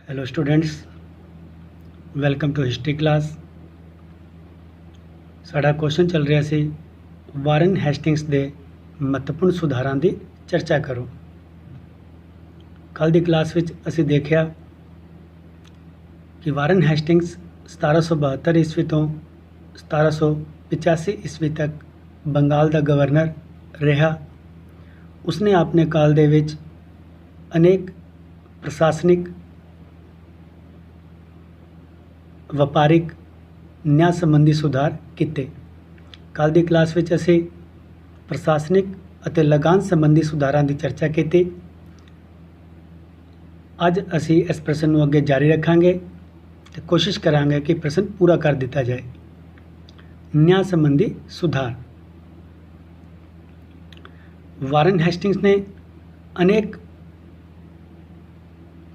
Hello students, welcome to history class. साडा question चल रहा सी वारन हेस्टिंग्स दे महत्वपूर्ण सुधारां दी चर्चा करो। कल दी क्लास विच असी देखिया कि वारन हेस्टिंग्स 1772 ईस्वी तो 1785 ईस्वी तक बंगाल का गवर्नर रहा। उसने अपने काल दे विच अनेक प्रशासनिक, वपारिक, न्याय संबंधी सुधार किए। कल की क्लास में असी प्रशासनिक अते लगान संबंधी सुधारों की चर्चा की। अज असी इस प्रश्न को अगे जारी रखांगे तो कोशिश करांगे कि प्रश्न पूरा कर दिता जाए। न्याय संबंधी सुधार। वारन हेस्टिंग्स ने अनेक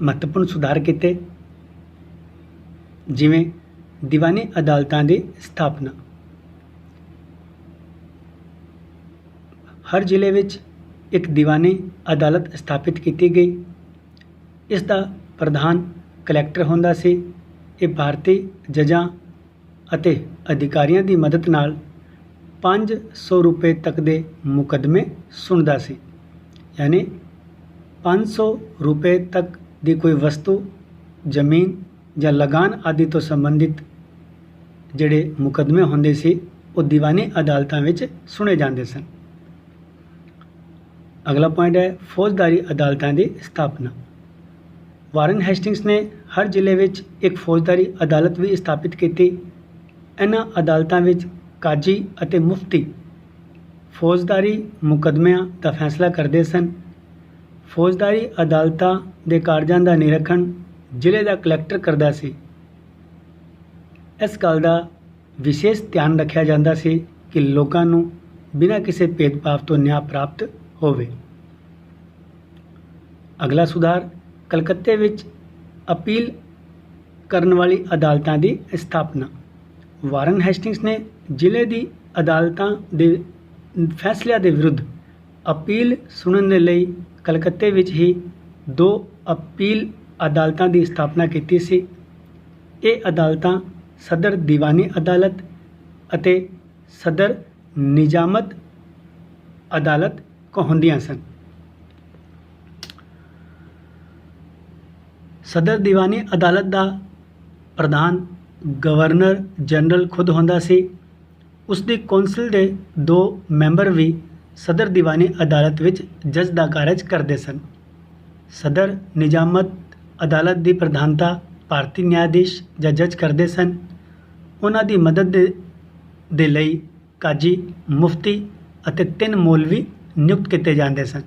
महत्वपूर्ण सुधार किए, जिमें दीवानी अदालतों की स्थापना। हर जिले में एक दीवानी अदालत स्थापित की गई। इसका प्रधान कलैक्टर होंदा सी। ये भारतीय जजां अते अधिकारियों की मदद नाल 500 रुपए तक के मुकदमे सुनदा सी। यानी 500 रुपए तक की कोई वस्तु, जमीन या लगान आदि तो संबंधित जिहड़े मुकदमे होंदे सी वो दीवानी अदालतों में सुने जाते सन। अगला पॉइंट है फौजदारी अदालतों की स्थापना। वारन हेस्टिंग्स ने हर जिले में एक फौजदारी अदालत भी स्थापित की। इन्हां अदालतों में काजी अते मुफ्ती फौजदारी मुकदमिਆਂ का फैसला करते सन। फौजदारी अदालतों के कारजां का निरीखण जिले का कलैक्टर करता सी। इस गल का विशेष ध्यान रखा जाता सी कि लोगों को बिना किसी भेदभाव तो न्याय प्राप्त होवे। अगला सुधार कलकत्ते विच अपील करने वाली अदालतों की स्थापना। वारन हेस्टिंग्स ने जिले की अदालतों के फैसलों के विरुद्ध अपील सुनने के लिए कलकत्ते विच ही 2 अपील अदालतों की स्थापना की सी। ये अदालतां सदर दीवानी अदालत अते सदर निजामत अदालत कहौंदियां सन। सदर दीवानी अदालत का प्रधान गवर्नर जनरल खुद होंदा सी। उसकी कौंसल के 2 मैंबर भी सदर दीवानी अदालत विच जज का कारज करते सन। सदर निजामत अदालत की प्रधानता भारतीय न्यायाधीश या जज करते सन। उन्हां दी मदद दे लई काजी, मुफ्ती अते 3 मौलवी नियुक्त किए जाते सन।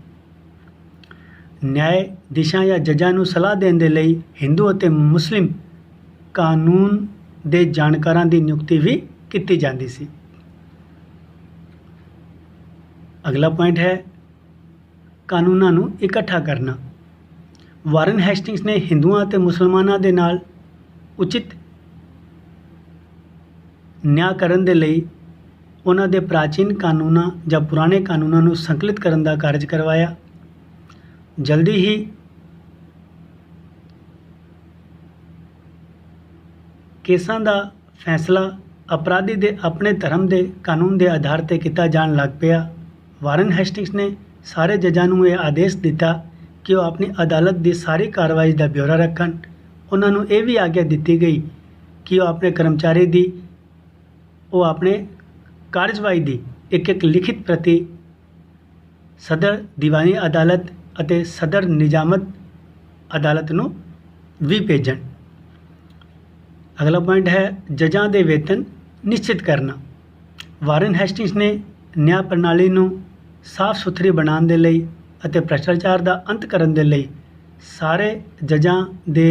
न्यायाधीशां या जजां नूं सलाह देण दे लई हिंदू अते मुस्लिम कानून दे जानकारां की नियुक्ति भी की जाती सी। अगला पॉइंट है कानूनां नूं इकट्ठा करना। वारन हेस्टिंग्स ने हिंदुओं और मुसलमानों के नाल उचित न्याय करन दे लई उन्हां दे प्राचीन कानूनां या पुराने कानूनां नूं संकलित करन दा कारज करवाया। जल्दी ही केसां दा फैसला अपराधी दे अपने धर्म के कानून के आधार पर किया जान लग पिया। वारन हेस्टिंग्स ने सारे जजां नूं यह आदेश दिता कि वह अपनी अदालत की सारी कार्रवाई का ब्यौरा रखन। उन्होंने ये भी आग्ञा दी गई कि वह अपने कर्मचारी की अपने कार्यवाही की एक लिखित प्रति सदर दीवानी अदालत अते सदर निजामत अदालत नूं भी भेजन। अगला पॉइंट है जजां दे वेतन निश्चित करना। वारन हेस्टिंग्स ने न्याय प्रणाली नूं साफ सुथरी बनाने के लिए ਅਤੇ भ्रष्टाचार का अंत करने के लिए सारे जजां दे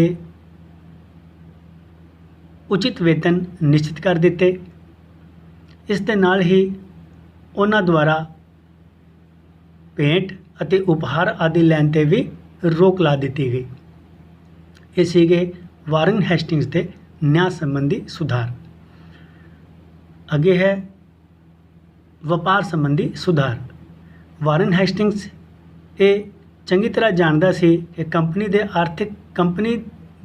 उचित वेतन निश्चित कर दिते। इस दे नाल ही उन्हां द्वारा भेंट अते उपहार आदि लैण ते भी रोक ला दी गई। ये सीगे वारन हेस्टिंग्स के न्याय संबंधी सुधार। अगे है व्यापार संबंधी सुधार। वारन हेस्टिंग्स ये चंगी तरह जानता सी कि कंपनी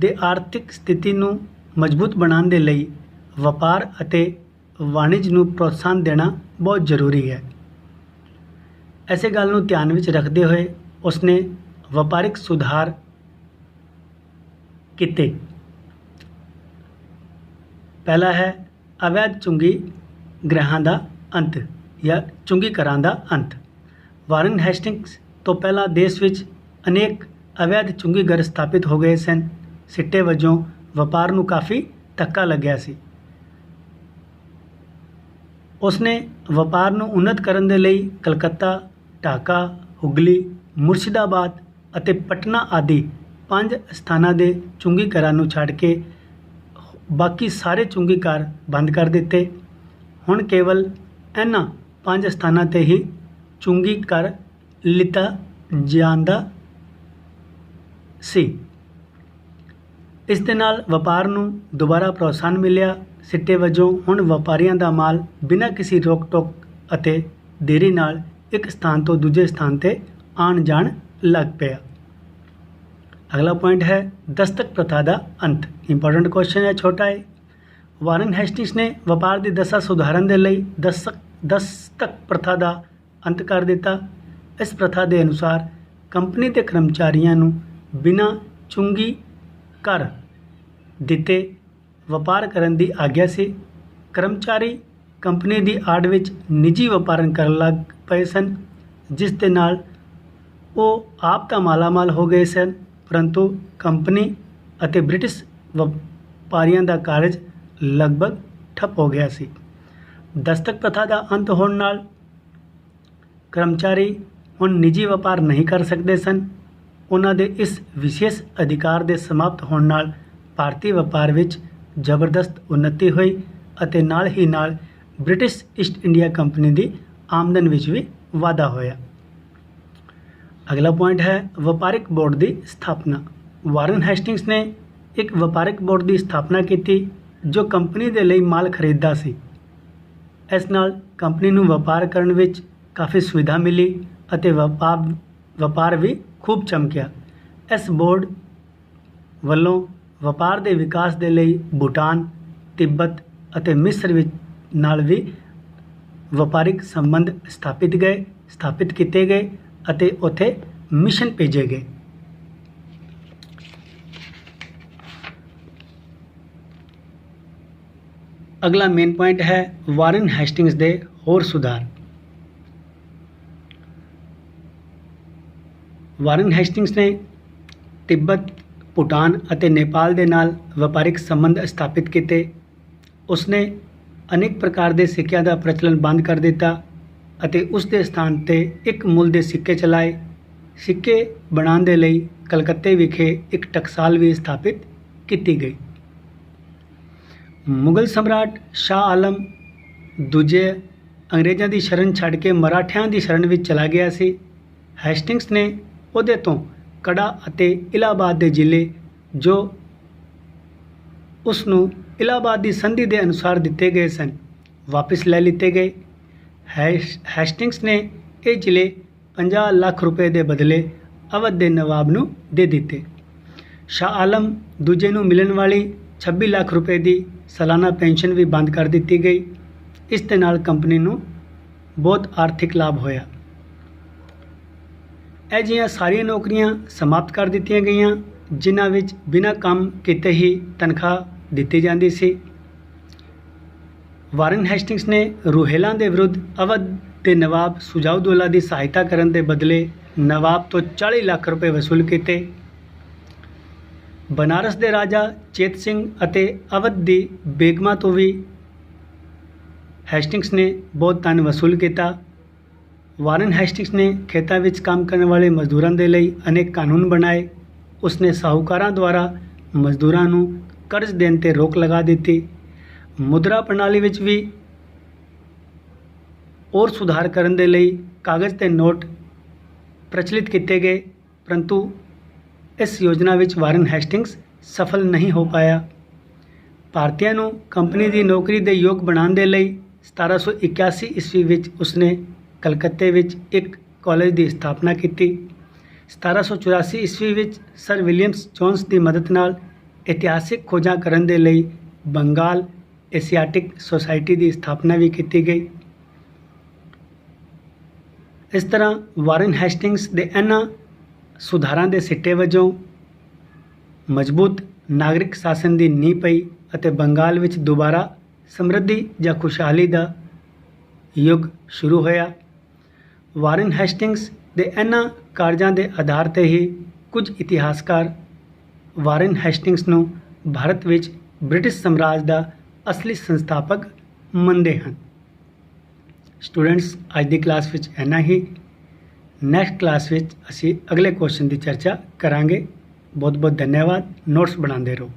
ਦੇ ਆਰਥਿਕ ਸਥਿਤੀ ਨੂੰ ਮਜ਼ਬੂਤ ਬਣਾਉਣ ਦੇ ਲਈ ਵਪਾਰ ਅਤੇ ਵਾਣਿਜ ਨੂੰ ਪ੍ਰੋਤਸਾਹਨ ਦੇਣਾ ਬਹੁਤ ਜ਼ਰੂਰੀ ਹੈ। ਐਸੇ ਗੱਲ ਨੂੰ ਧਿਆਨ ਵਿੱਚ ਰੱਖਦੇ ਹੋਏ ਉਸਨੇ ਵਪਾਰਿਕ ਸੁਧਾਰ ਕੀਤੇ। ਪਹਿਲਾ ਹੈ ਅਵੈਧ ਚੁੰਗੀ ਗ੍ਰਹਿਾਂ ਦਾ ਅੰਤ ਜਾਂ ਚੁੰਗੀ ਕਰਾਂ ਦਾ ਅੰਤ। ਵਾਰਨ ਹੈਸਟਿੰਗਸ ਤੋਂ ਪਹਿਲਾਂ ਦੇਸ਼ ਵਿੱਚ ਅਨੇਕ ਅਵੈਧ ਚੁੰਗੀ ਘਰ ਸਥਾਪਿਤ ਹੋ ਗਏ ਸਨ। ਸਿੱਟੇ ਵਜੋਂ ਵਪਾਰ ਨੂੰ ਕਾਫੀ ਧੱਕਾ ਲੱਗਿਆ ਸੀ। ਉਸਨੇ ਵਪਾਰ ਨੂੰ ਉન્નਤ ਕਰਨ ਦੇ ਲਈ ਕਲਕੱਤਾ, ਢਾਕਾ, ਹੁਗਲੀ, ਮੁਰਸ਼ਿਦਾਬਾਦ ਅਤੇ ਪਟਨਾ ਆਦਿ 5 ਸਥਾਨਾਂ ਦੇ ਚੁੰਗੀ ਘਰਾਂ ਨੂੰ ਛੱਡ ਕੇ ਬਾਕੀ ਸਾਰੇ ਚੁੰਗੀ ਘਰ ਬੰਦ ਕਰ ਦਿੱਤੇ। ਹੁਣ ਕੇਵਲ ਇਹਨਾਂ 5 ਸਥਾਨਾਂ 'ਤੇ ਹੀ ਚੁੰਗੀ ਘਰ ਲਿੱਤਾ ਜਾਂਦਾ ਸੀ। ਇਸ ਦੇ ਨਾਲ ਵਪਾਰ ਨੂੰ ਦੁਬਾਰਾ ਪ੍ਰੋਤਸਾਹਨ ਮਿਲਿਆ। ਸਿੱਟੇ ਵਜੋਂ ਹੁਣ ਵਪਾਰੀਆਂ ਦਾ ਮਾਲ ਬਿਨਾਂ ਕਿਸੇ ਰੋਕ ਟੋਕ ਅਤੇ ਦੇਰੀ ਨਾਲ ਇੱਕ ਸਥਾਨ ਤੋਂ ਦੂਜੇ ਸਥਾਨ 'ਤੇ ਆਉਣ ਜਾਣ ਲੱਗ ਪਿਆ। ਅਗਲਾ ਪੁਆਇੰਟ ਹੈ ਦਸਤਕ ਪ੍ਰਥਾ ਦਾ ਅੰਤ। ਇੰਪੋਰਟੈਂਟ ਕੁਐਸਚਨ ਹੈ, ਛੋਟਾ ਹੈ। ਵਾਰਨ ਹੈਸਟਿੰਗਸ ਨੇ ਵਪਾਰ ਦੀ ਦਸ਼ਾ ਸੁਧਾਰਨ ਦੇ ਲਈ ਦਸਤਕ ਪ੍ਰਥਾ ਦਾ ਅੰਤ ਕਰ ਦਿੱਤਾ। ਇਸ ਪ੍ਰਥਾ ਦੇ ਅਨੁਸਾਰ ਕੰਪਨੀ ਦੇ ਕਰਮਚਾਰੀਆਂ ਨੂੰ ਬਿਨਾਂ ਚੁੰਗੀ ਕਰ ਦਿੱਤੇ ਵਪਾਰ ਕਰਨ ਦੀ ਆਗਿਆ ਸੀ। ਕਰਮਚਾਰੀ ਕੰਪਨੀ ਦੀ ਆੜ ਵਿੱਚ ਨਿੱਜੀ ਵਪਾਰਨ ਕਰਨ ਲੱਗ ਪਏ ਸਨ, ਜਿਸ ਦੇ ਨਾਲ ਉਹ ਆਪ ਤਾਂ ਮਾਲਾਮਾਲ ਹੋ ਗਏ ਸਨ, ਪਰੰਤੂ ਕੰਪਨੀ ਅਤੇ ਬ੍ਰਿਟਿਸ਼ ਵਪਾਰੀਆਂ ਦਾ ਕਾਰਜ ਲਗਭਗ ਠੱਪ ਹੋ ਗਿਆ ਸੀ। ਦਸਤਕ ਪ੍ਰਥਾ ਦਾ ਅੰਤ ਹੋਣ ਨਾਲ ਕਰਮਚਾਰੀ ਹੁਣ ਨਿੱਜੀ ਵਪਾਰ ਨਹੀਂ ਕਰ ਸਕਦੇ ਸਨ। ਉਹਨਾਂ ਦੇ ਇਸ ਵਿਸ਼ੇਸ਼ ਅਧਿਕਾਰ ਦੇ ਸਮਾਪਤ ਹੋਣ ਨਾਲ ਭਾਰਤੀ ਵਪਾਰ ਵਿੱਚ ਜ਼ਬਰਦਸਤ ਉન્નਤੀ ਹੋਈ ਅਤੇ ਨਾਲ ਹੀ ਨਾਲ ਬ੍ਰਿਟਿਸ਼ ਈਸਟ ਇੰਡੀਆ ਕੰਪਨੀ ਦੀ ਆਮਦਨ ਵਿੱਚ ਵੀ ਵਾਧਾ ਹੋਇਆ। ਅਗਲਾ ਪੁਆਇੰਟ ਹੈ ਵਪਾਰਿਕ ਬੋਰਡ ਦੀ ਸਥਾਪਨਾ। ਵਾਰਨ ਹੈਸਟਿੰਗਸ ਨੇ ਇੱਕ ਵਪਾਰਿਕ ਬੋਰਡ ਦੀ ਸਥਾਪਨਾ ਕੀਤੀ ਜੋ ਕੰਪਨੀ ਦੇ ਲਈ ਮਾਲ ਖਰੀਦਦਾ ਸੀ। ਇਸ ਨਾਲ ਕੰਪਨੀ ਨੂੰ ਵਪਾਰ ਕਰਨ ਵਿੱਚ ਕਾਫੀ ਸੁਵਿਧਾ ਮਿਲੀ ਅਤੇ ਵਪਾਰ ਵੀ ਖੂਬ ਚਮਕਿਆ। ਇਸ ਬੋਰਡ ਵੱਲੋਂ ਵਪਾਰ ਦੇ ਵਿਕਾਸ ਦੇ ਲਈ ਭੂਟਾਨ, ਤਿੱਬਤ ਅਤੇ ਮਿਸਰ ਵਿੱਚ ਨਾਲ ਵੀ ਵਪਾਰਿਕ ਸੰਬੰਧ ਸਥਾਪਿਤ ਕੀਤੇ ਗਏ ਅਤੇ ਉੱਥੇ ਮਿਸ਼ਨ ਭੇਜੇ ਗਏ। ਅਗਲਾ ਮੇਨ ਪੁਆਇੰਟ ਹੈ ਵਾਰਨ ਹੈਸਟਿੰਗਸ ਦੇ ਹੋਰ ਸੁਧਾਰ। ਵਾਰਨ ਹੈਸਟਿੰਗਸ ਨੇ ਤਿੱਬਤ, ਭੂਟਾਨ ਅਤੇ ਨੇਪਾਲ ਦੇ ਨਾਲ ਵਪਾਰਿਕ ਸੰਬੰਧ ਸਥਾਪਿਤ ਕੀਤੇ। ਉਸਨੇ ਅਨੇਕ ਪ੍ਰਕਾਰ ਦੇ ਸਿੱਕਿਆਂ ਦਾ ਪ੍ਰਚਲਨ ਬੰਦ ਕਰ ਦਿੱਤਾ ਅਤੇ ਉਸ ਦੇ ਸਥਾਨ 'ਤੇ ਇੱਕ ਮੁੱਲ ਦੇ ਸਿੱਕੇ ਚਲਾਏ। ਸਿੱਕੇ ਬਣਾਉਣ ਦੇ ਲਈ ਕਲਕੱਤੇ ਵਿਖੇ ਇੱਕ ਟਕਸਾਲ ਵੀ ਸਥਾਪਿਤ ਕੀਤੀ ਗਈ। ਮੁਗਲ ਸਮਰਾਟ ਸ਼ਾਹ ਆਲਮ ਦੂਜੇ ਅੰਗਰੇਜ਼ਾਂ ਦੀ ਸ਼ਰਨ ਛੱਡ ਕੇ ਮਰਾਠਿਆਂ ਦੀ ਸ਼ਰਨ ਵਿੱਚ ਚਲਾ ਗਿਆ ਸੀ। ਹੈਸਟਿੰਗਸ ਨੇ ਉਹਦੇ ਤੋਂ ਕੜਾ ਅਤੇ ਇਲਾਹਾਬਾਦ ਦੇ ਜ਼ਿਲ੍ਹੇ ਜੋ ਉਸ ਨੂੰ ਇਲਾਹਾਬਾਦ ਦੀ ਸੰਧੀ ਦੇ ਅਨੁਸਾਰ ਦਿੱਤੇ ਗਏ ਸਨ, ਵਾਪਿਸ ਲੈ ਲਿੱਤੇ ਗਏ। ਹੈਸਟਿੰਗਸ ਨੇ ਇਹ ਜ਼ਿਲ੍ਹੇ 50 ਲੱਖ ਰੁਪਏ ਦੇ ਬਦਲੇ ਅਵਧ ਦੇ ਨਵਾਬ ਨੂੰ ਦੇ ਦਿੱਤੇ। ਸ਼ਾਹ ਆਲਮ ਦੂਜੇ ਨੂੰ ਮਿਲਣ ਵਾਲੀ 26 ਲੱਖ ਰੁਪਏ ਦੀ ਸਾਲਾਨਾ ਪੈਨਸ਼ਨ ਵੀ ਬੰਦ ਕਰ ਦਿੱਤੀ ਗਈ। ਇਸ ਦੇ ਨਾਲ ਕੰਪਨੀ ਨੂੰ ਬਹੁਤ ਆਰਥਿਕ ਲਾਭ ਹੋਇਆ। ਇਹ ਜਿਹੀਆਂ ਸਾਰੀਆਂ ਨੌਕਰੀਆਂ ਸਮਾਪਤ ਕਰ ਦਿੱਤੀਆਂ ਗਈਆਂ ਜਿਨ੍ਹਾਂ ਵਿੱਚ ਬਿਨਾਂ ਕੰਮ ਕੀਤੇ ਹੀ ਤਨਖਾਹ ਦਿੱਤੀ ਜਾਂਦੀ ਸੀ। ਵਾਰਨ ਹੈਸਟਿੰਗਸ ਨੇ ਰੋਹਿਲਾ ਦੇ ਵਿਰੁੱਧ ਅਵਧ ਦੇ ਨਵਾਬ ਸੁਜਾਉਦੌਲਾ ਦੀ ਸਹਾਇਤਾ ਕਰਨ ਦੇ ਬਦਲੇ ਨਵਾਬ ਤੋਂ 40 ਲੱਖ ਰੁਪਏ ਵਸੂਲ ਕੀਤੇ। ਬਨਾਰਸ ਦੇ ਰਾਜਾ ਚੇਤ ਸਿੰਘ ਅਤੇ ਅਵਧ ਦੀ ਬੇਗਮਾਂ ਤੋਂ ਵੀ ਹੈਸਟਿੰਗਸ ਨੇ ਬਹੁਤ ਧਨ ਵਸੂਲ ਕੀਤਾ। ਵਾਰਨ ਹੈਸਟਿੰਗਸ ਨੇ ਖੇਤਾਂ ਵਿੱਚ ਕੰਮ ਕਰਨ ਵਾਲੇ ਮਜ਼ਦੂਰਾਂ ਦੇ ਲਈ ਅਨੇਕ ਕਾਨੂੰਨ ਬਣਾਏ। ਉਸਨੇ ਸਾਹੂਕਾਰਾਂ ਦੁਆਰਾ ਮਜ਼ਦੂਰਾਂ ਨੂੰ ਕਰਜ਼ ਦੇਣ 'ਤੇ ਰੋਕ ਲਗਾ ਦਿੱਤੀ। ਮੁਦਰਾ ਪ੍ਰਣਾਲੀ ਵਿੱਚ ਵੀ ਹੋਰ ਸੁਧਾਰ ਕਰਨ ਦੇ ਲਈ ਕਾਗਜ਼ 'ਤੇ ਨੋਟ ਪ੍ਰਚਲਿਤ ਕੀਤੇ ਗਏ, ਪਰੰਤੂ ਇਸ ਯੋਜਨਾ ਵਿੱਚ ਵਾਰਨ ਹੈਸਟਿੰਗਸ ਸਫਲ ਨਹੀਂ ਹੋ ਪਾਇਆ। ਭਾਰਤੀਆਂ ਨੂੰ ਕੰਪਨੀ ਦੀ ਨੌਕਰੀ ਦੇ ਯੋਗ ਬਣਾਉਣ ਦੇ ਲਈ 1781 ਈਸਵੀ ਵਿੱਚ ਉਸਨੇ ਕਲਕੱਤੇ ਵਿੱਚ ਇੱਕ ਕਾਲਜ ਦੀ ਸਥਾਪਨਾ ਕੀਤੀ। 1784 ਈਸਵੀ ਵਿੱਚ ਸਰ ਵਿਲੀਅਮਸ ਜੋਨਸ ਦੀ ਮਦਦ ਨਾਲ ਇਤਿਹਾਸਿਕ ਖੋਜਾਂ ਕਰਨ ਦੇ ਲਈ ਬੰਗਾਲ ਏਸ਼ੀਆਟਿਕ ਸੁਸਾਇਟੀ ਦੀ ਸਥਾਪਨਾ ਵੀ ਕੀਤੀ ਗਈ। ਇਸ ਤਰ੍ਹਾਂ ਵਾਰਨ ਹੈਸਟਿੰਗਸ ਦੇ ਇਹਨਾਂ ਸੁਧਾਰਾਂ ਦੇ ਸਿੱਟੇ ਵਜੋਂ ਮਜ਼ਬੂਤ ਨਾਗਰਿਕ ਸ਼ਾਸਨ ਦੀ ਨੀਂਹ ਪਈ ਅਤੇ ਬੰਗਾਲ ਵਿੱਚ ਦੁਬਾਰਾ ਸਮਰਿੱਧੀ ਜਾਂ ਖੁਸ਼ਹਾਲੀ ਦਾ ਯੁੱਗ ਸ਼ੁਰੂ ਹੋਇਆ। ਵਾਰਨ ਹੈਸਟਿੰਗਸ ਦੇ ਇਹਨਾਂ ਕਾਰਜਾਂ ਦੇ ਆਧਾਰ 'ਤੇ ਹੀ ਕੁਝ ਇਤਿਹਾਸਕਾਰ ਵਾਰਨ ਹੈਸਟਿੰਗਸ ਨੂੰ ਭਾਰਤ ਵਿੱਚ ਬ੍ਰਿਟਿਸ਼ ਸਾਮਰਾਜ ਦਾ ਅਸਲੀ ਸੰਸਥਾਪਕ ਮੰਨਦੇ ਹਨ। ਸਟੂਡੈਂਟਸ, ਅੱਜ ਦੀ ਕਲਾਸ ਵਿੱਚ ਇੰਨਾ ਹੀ। ਨੈਕਸਟ ਕਲਾਸ ਵਿੱਚ ਅਸੀਂ ਅਗਲੇ ਕੁਐਸਚਨ ਦੀ ਚਰਚਾ ਕਰਾਂਗੇ। ਬਹੁਤ ਬਹੁਤ ਧੰਨਵਾਦ। ਨੋਟਸ ਬਣਾਉਂਦੇ ਰਹੋ।